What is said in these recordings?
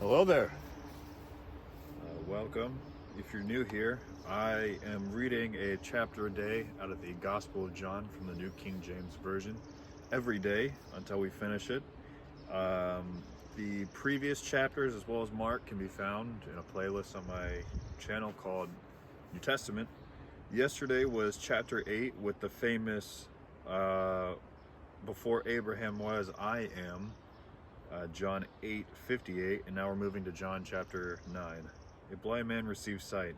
Hello there. Welcome. If you're new here, I am reading a chapter a day out of the Gospel of John from the New King James Version every day until we finish it. The previous chapters, as well as Mark, can be found in a playlist on my channel called New Testament. Yesterday was chapter 8 with the famous before Abraham was, I am. John 8:58, and now we're moving to John chapter 9. A blind man receives sight.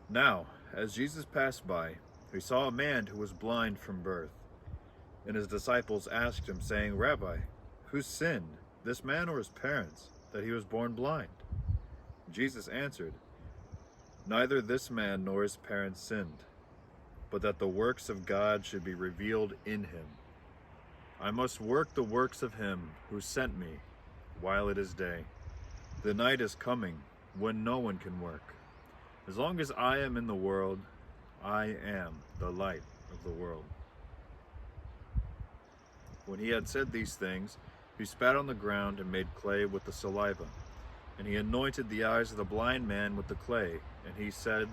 Now, as Jesus passed by, he saw a man who was blind from birth. And his disciples asked him, saying, Rabbi, who sinned, this man or his parents, that he was born blind? Jesus answered, Neither this man nor his parents sinned, but that the works of God should be revealed in him. I must work the works of him who sent me while it is day. The night is coming when no one can work. As long as I am in the world, I am the light of the world. When he had said these things, he spat on the ground and made clay with the saliva. And he anointed the eyes of the blind man with the clay. And he said,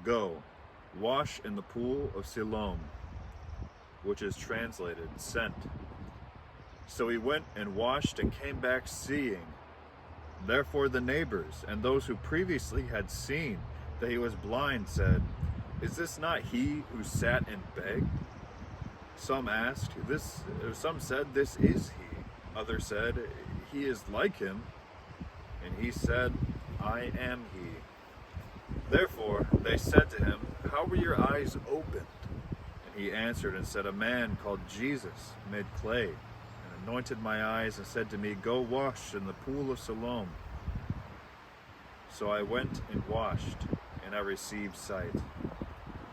Go, wash in the pool of Siloam, which is translated, sent. So he went and washed and came back seeing. Therefore the neighbors and those who previously had seen that he was blind said, Is this not he who sat and begged? Some said, This is he. Others said, He is like him. And he said, I am he. Therefore they said to him, How were your eyes opened? He answered and said, A man called Jesus made clay and anointed my eyes and said to me, Go wash in the pool of Siloam. So I went and washed, and I received sight.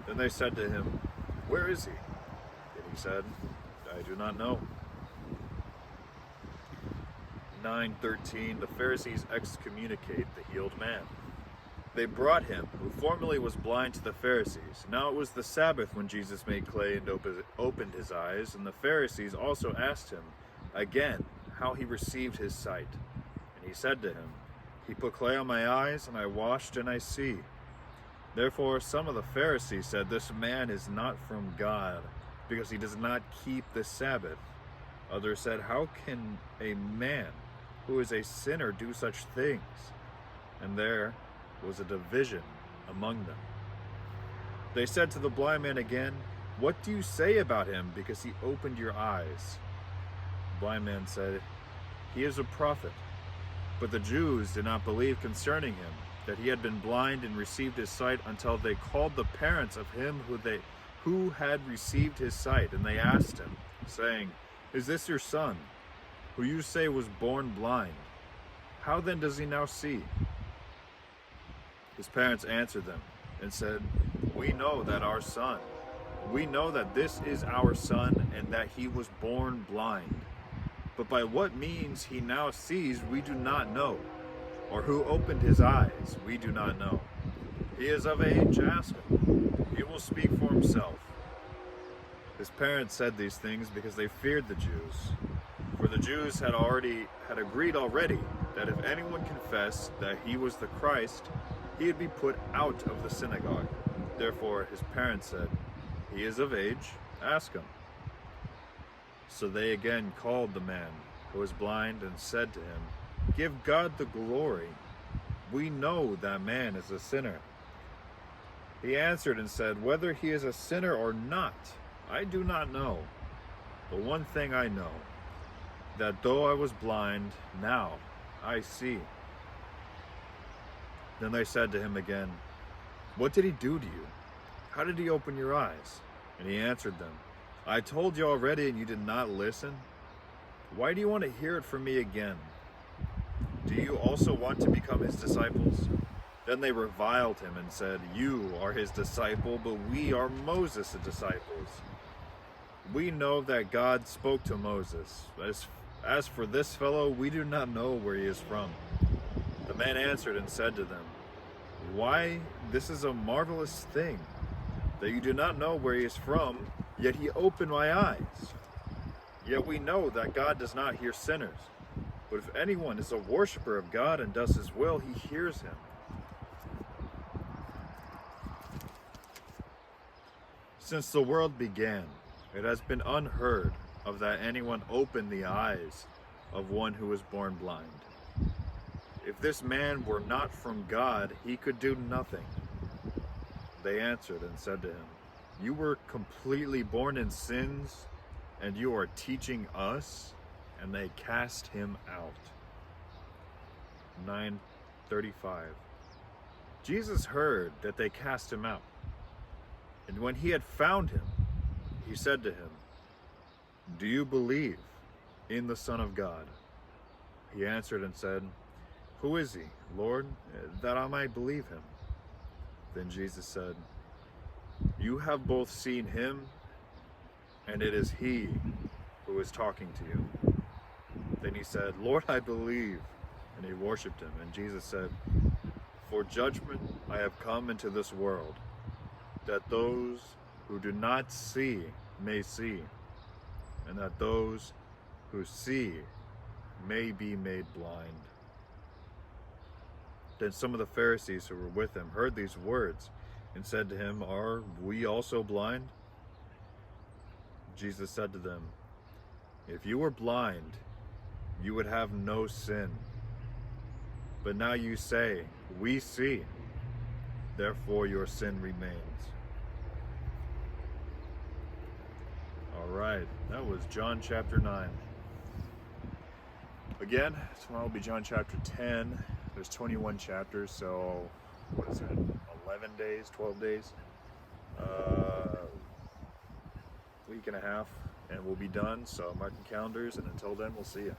Then they said to him, Where is he? And he said, I do not know. 9:13, the Pharisees excommunicate the healed man. They brought him, who formerly was blind, to the Pharisees. Now it was the Sabbath when Jesus made clay and opened his eyes, and the Pharisees also asked him again how he received his sight. And he said to him, He put clay on my eyes, and I washed, and I see. Therefore some of the Pharisees said, This man is not from God, because he does not keep the Sabbath. Others said, How can a man who is a sinner do such things? And there was a division among them. They said to the blind man again, What do you say about him, because he opened your eyes? The blind man said, He is a prophet. But the Jews did not believe concerning him, that he had been blind and received his sight, until they called the parents of him who had received his sight, and they asked him, saying, Is this your son, who you say was born blind? How then does he now see? His parents answered them and said, We know that this is our son, and that he was born blind. But by what means he now sees, we do not know, or who opened his eyes, we do not know. He is of age, ask him. He will speak for himself. His parents said these things because they feared the Jews. For the Jews had agreed already that if anyone confessed that he was the Christ, he would be put out of the synagogue. Therefore his parents said, He is of age, ask him. So they again called the man who was blind and said to him, Give God the glory. We know that man is a sinner. He answered and said, Whether he is a sinner or not, I do not know. But one thing I know, that though I was blind, now I see. Then they said to him again, What did he do to you? How did he open your eyes? And he answered them, I told you already, and you did not listen. Why do you want to hear it from me again? Do you also want to become his disciples? Then they reviled him and said, You are his disciple, but we are Moses' disciples. We know that God spoke to Moses. As for this fellow, we do not know where he is from. The man answered and said to them, Why, this is a marvelous thing, that you do not know where he is from, Yet he opened my eyes. Yet we know that God does not hear sinners, But if anyone is a worshiper of God and does his will, he hears him. Since the world began, it has been unheard of that anyone opened the eyes of one who was born blind. If this man were not from God, he could do nothing. They answered and said to him, "You were completely born in sins, and you are teaching us?" And they cast him out. 9:35. Jesus heard that they cast him out. And when he had found him, he said to him, "Do you believe in the Son of God?" He answered and said, "Who is he, Lord, that I might believe him?" Then Jesus said, "You have both seen him, and it is he who is talking to you." Then he said, "Lord, I believe." And he worshipped him. And Jesus said, "For judgment I have come into this world, that those who do not see may see, and that those who see may be made blind." Then some of the Pharisees who were with him heard these words and said to him, "Are we also blind?" Jesus said to them, "If you were blind, you would have no sin. But now you say, 'We see,' therefore your sin remains." All right, that was John chapter 9. Again, tomorrow will be John chapter 10. There's 21 chapters, so what is that? 11 days, 12 days? Week and a half, and we'll be done. So mark your calendars, and until then, we'll see you.